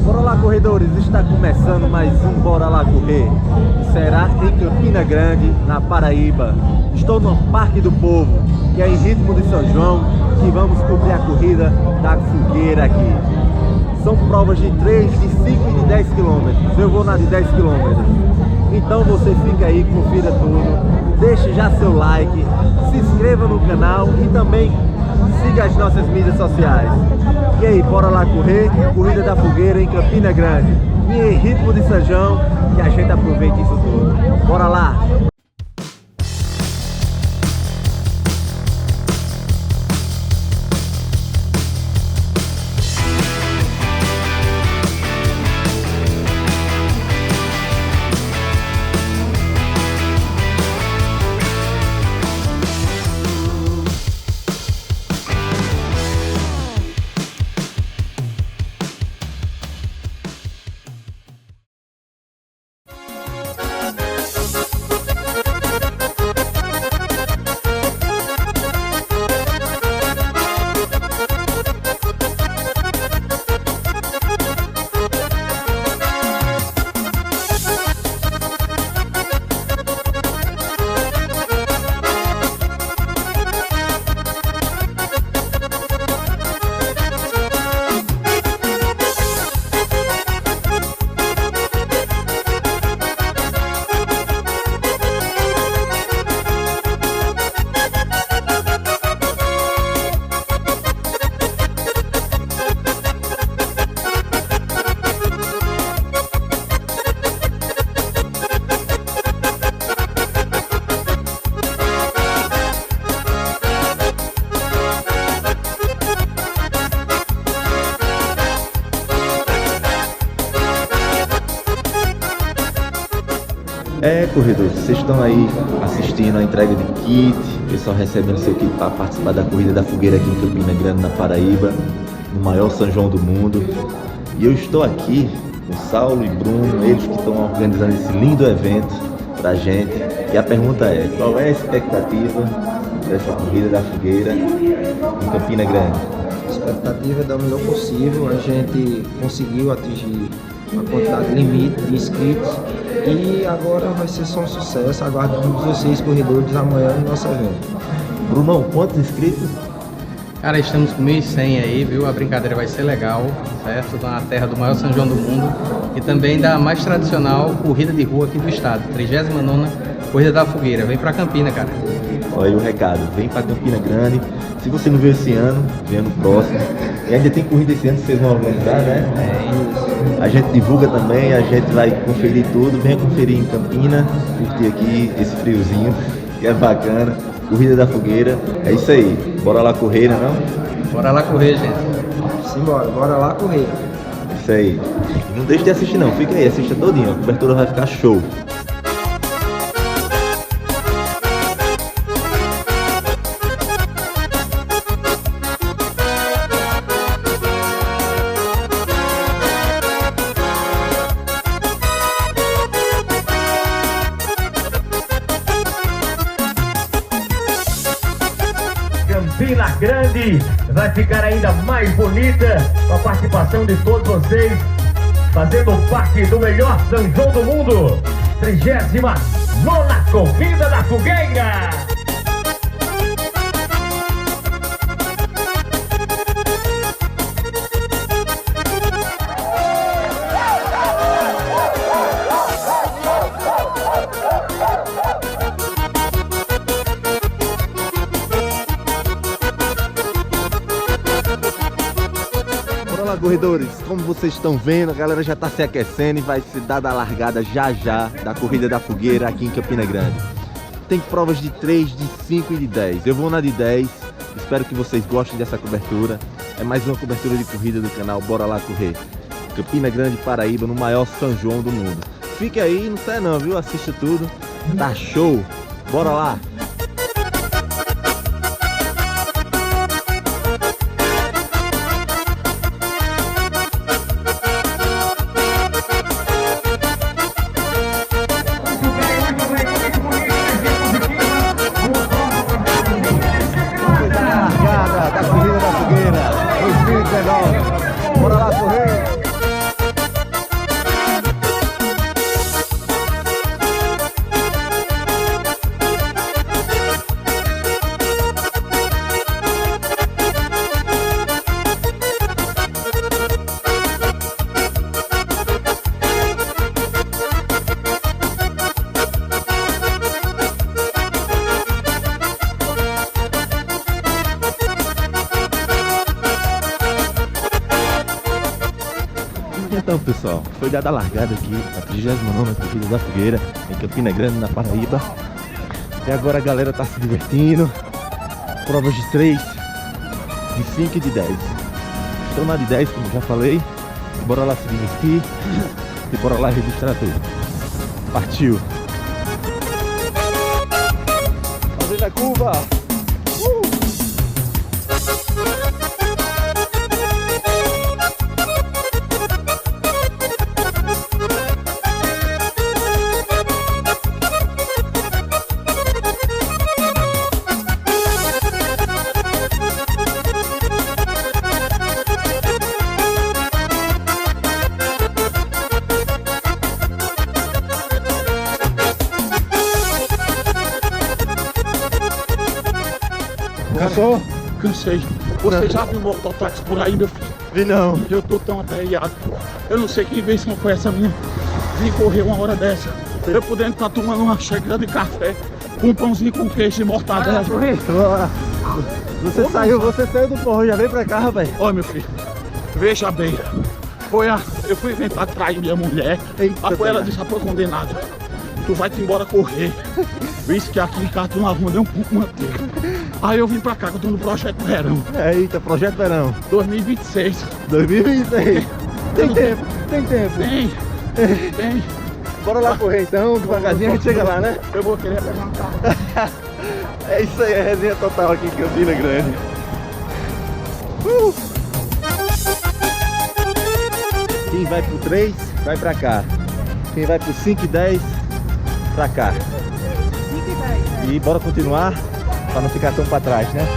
Bora lá, corredores, está começando mais um Bora Lá Correr. Será em Campina Grande, na Paraíba. Estou no Parque do Povo, que é em ritmo de São João, que vamos cobrir a corrida da fogueira aqui. São provas de 3, de 5 e de 10 quilômetros. Eu vou na de 10 quilômetros. Então você fica aí, confira tudo. Deixe já seu like, se inscreva no canal e também siga as nossas mídias sociais. E aí, bora lá correr? Corrida da Fogueira em Campina Grande. E em ritmo de São João, que a gente aproveite isso tudo. Bora lá! Corredores, vocês estão aí assistindo a entrega de kit, o pessoal recebendo seu kit para participar da Corrida da Fogueira aqui em Campina Grande, na Paraíba, no maior São João do mundo. E eu estou aqui com Saulo e Bruno, eles que estão organizando esse lindo evento pra gente. E a pergunta é, qual é a expectativa dessa Corrida da Fogueira em Campina Grande? A expectativa é dar o melhor possível. A gente conseguiu atingir a quantidade limite de inscritos e agora vai ser só um sucesso. Aguardamos vocês, corredores, amanhã no nosso evento. Brunão, quantos inscritos? Cara, estamos com 1.100 aí, viu? A brincadeira vai ser legal, certo? Na terra do maior São João do mundo e também da mais tradicional corrida de rua aqui do estado, 39ª Corrida da Fogueira. Vem pra Campina, cara. Olha aí o recado, vem pra Campina Grande. Se você não veio esse ano, venha no próximo. E ainda tem corrida esse ano que vocês vão organizar, né? É isso. A gente divulga também, a gente vai conferir tudo. Venha conferir em Campina, curtir aqui esse friozinho, que é bacana. Corrida da Fogueira, é isso aí. Bora lá correr, né não? Bora lá correr, gente. Simbora, bora lá correr. Isso aí. E não deixe de assistir não, fica aí, assista todinho. A cobertura vai ficar show. Campina Grande vai ficar ainda mais bonita com a participação de todos vocês, fazendo parte do melhor São João do mundo, 39ª Corrida da Fogueira. Corredores, como vocês estão vendo, a galera já está se aquecendo e vai se dar a largada já já da Corrida da Fogueira aqui em Campina Grande. Tem provas de 3, de 5 e de 10. Eu vou na de 10, espero que vocês gostem dessa cobertura. É mais uma cobertura de corrida do canal Bora Lá Correr. Campina Grande, Paraíba, no maior São João do mundo. Fique aí, não sai não, viu? Assista tudo, tá show. Bora lá! Bora lá correr! Então, pessoal, foi dada a largada aqui, a 39ª Corrida da Fogueira, em Campina Grande, na Paraíba. E agora a galera tá se divertindo. Provas de 3, de 5 e de 10. Estou na de 10, como já falei. Bora lá se divertir e bora lá registrar tudo. Partiu! Fazendo a curva! Cansou? Cansei. Você já viu mototáxi por aí, meu filho? Vi não. Eu tô tão aperreado. Eu não sei que invenção foi essa minha. Vim correr uma hora dessa. Eu podendo estar tomando uma xícara de café, com um pãozinho com queijo e mortadela. Você saiu do forró, já veio pra cá, rapaz. Olha, meu filho, veja bem. Eu fui inventar trair minha mulher. Eita, Aí ela disse, foi condenada. Tu vai te embora correr. Visto que aqui em casa tu não arruma nem um pouco de manteiga. Aí eu vim pra cá, que eu tô no Projeto Verão. Eita, Projeto Verão. 2026. 2026. Tem tempo, tem tempo. Tem. Bora lá correr então, devagarzinho a gente chega lá, né? Eu vou querer pegar um carro. É isso aí, a resenha total aqui em Campina Grande. Quem vai pro 3, vai pra cá. Quem vai pro 5 e 10, pra cá. 5 e 10. E bora continuar, pra não ficar tão pra trás, né?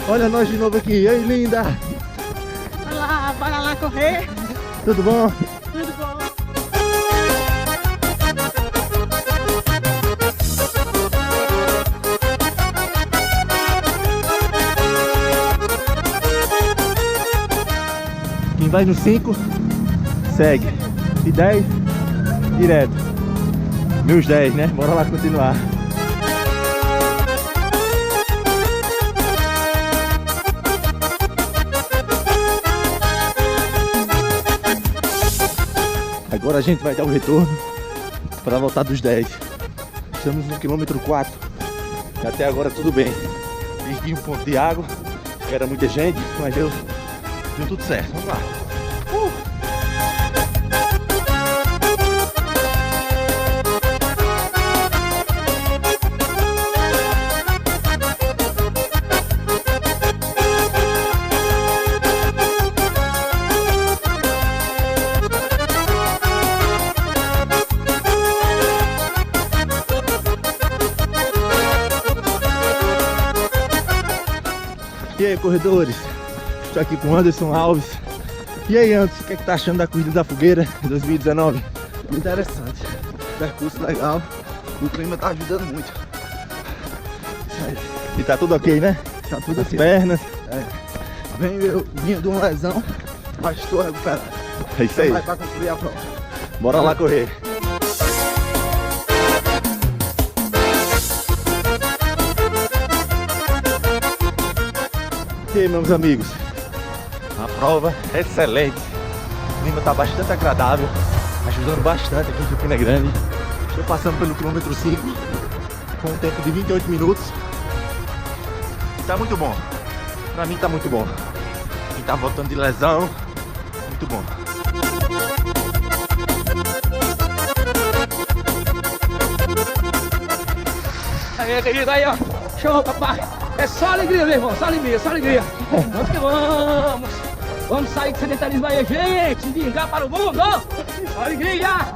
Olha nós de novo aqui, e aí, linda! Bora lá correr. Tudo bom? Tudo bom. Quem vai no 5, segue. E 10, direto. Meus 10, né? Bora lá continuar. Agora a gente vai dar o retorno para voltar dos 10. Estamos no quilômetro 4. E até agora tudo bem. Perdi um ponto de água, era muita gente, mas deu tudo certo. Vamos lá. E aí, corredores? Estou aqui com o Anderson Alves. E aí, Anderson, o que é que tá achando da Corrida da Fogueira 2019? Interessante. Percurso legal. O clima tá ajudando muito. Isso aí. E tá tudo ok, né? Tá tudo As aqui. pernas. Eu vinha de uma lesão, mas estou recuperado. É isso aí. Vai pra concluir a prova. Bora lá correr. E aí, meus amigos, a prova é excelente, o clima está bastante agradável, ajudando bastante aqui em Campina Grande. Estou passando pelo quilômetro 5 com um tempo de 28 minutos. Está muito bom, para mim está muito bom. Quem está voltando de lesão, muito bom. Aí, querido, aí, ó. Show, papai. É só alegria, meu irmão. Só alegria, só alegria. Vamos que vamos. Vamos sair do sedentarismo aí, gente. Vingar para o mundo. Só alegria.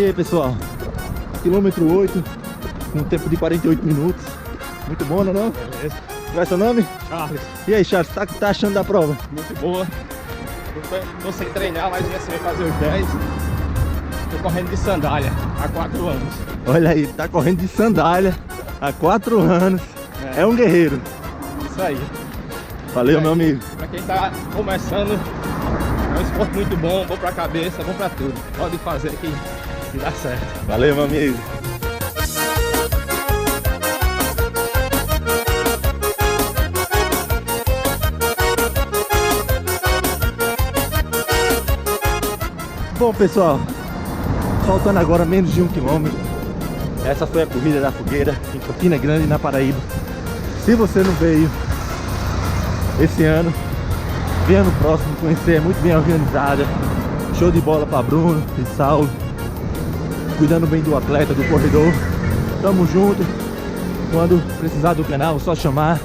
aí, pessoal. Quilômetro 8, com um tempo de 48 minutos. Muito bom, não é não? Beleza. Qual é seu nome? Charles, E aí, Charles, tá achando da prova? muito boa. Tô sem treinar, mas já sei fazer os 10. Tô correndo de sandália há 4 anos. Olha aí, tá correndo de sandália há 4 anos. É um guerreiro. Isso aí. Valeu, meu amigo. Pra quem tá começando, é um esporte muito bom, bom pra cabeça, bom pra tudo. Pode fazer que dá certo. Valeu, meu amigo. Bom, pessoal, faltando agora menos de 1 quilômetro. Essa foi a corrida da fogueira em Campina Grande, na Paraíba. Se você não veio esse ano, venha no próximo conhecer, é muito bem organizada. Show de bola para Bruno e Saulo, cuidando bem do atleta, do corredor. Tamo junto. Quando precisar do canal, é só chamar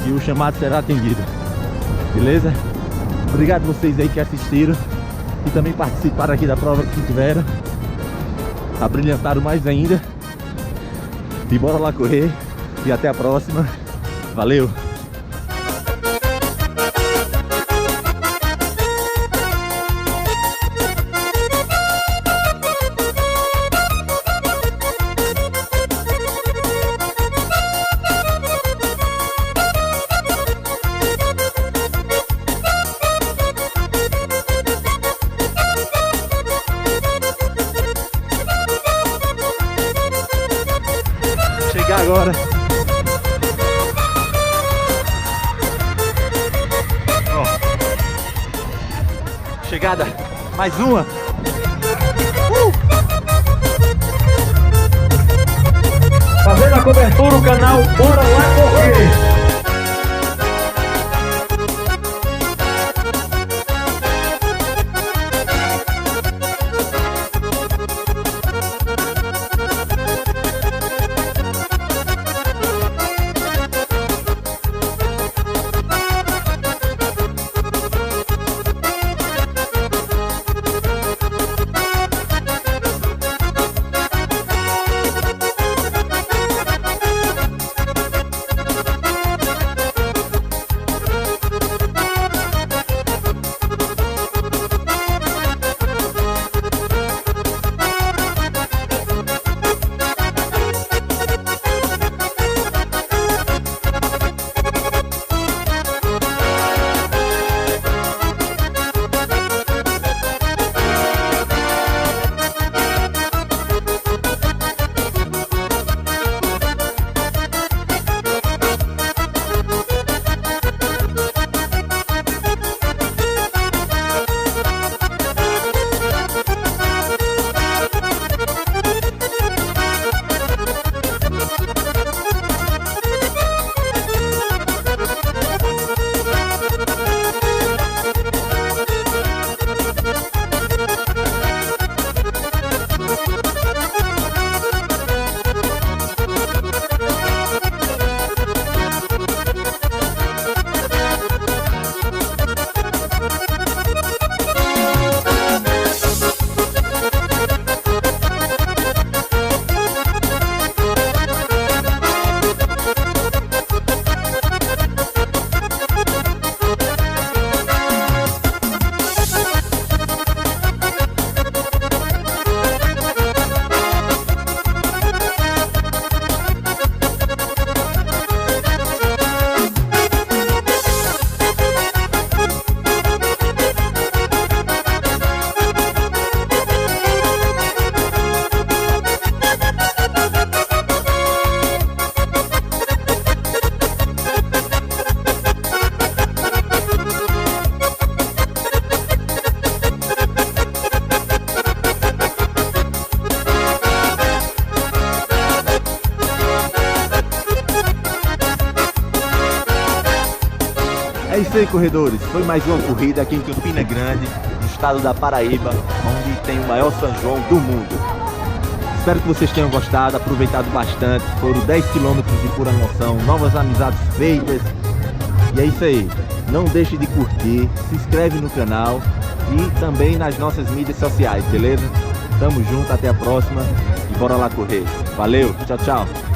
e o chamado será atendido. Beleza? Obrigado a vocês aí que assistiram e também participaram aqui da prova que tiveram. Abrilhantaram mais ainda. E bora lá correr. E até a próxima. Valeu! Chegar agora. Ó. Chegada, mais uma. Fazendo a cobertura, o canal Bora Lá Correr. É isso aí, corredores. Foi mais uma corrida aqui em Campina Grande, no estado da Paraíba, onde tem o maior São João do mundo. Espero que vocês tenham gostado, aproveitado bastante. Foram 10 quilômetros de pura emoção, novas amizades feitas. E é isso aí. Não deixe de curtir, se inscreve no canal e também nas nossas mídias sociais, beleza? Tamo junto, até a próxima e bora lá correr. Valeu, tchau, tchau.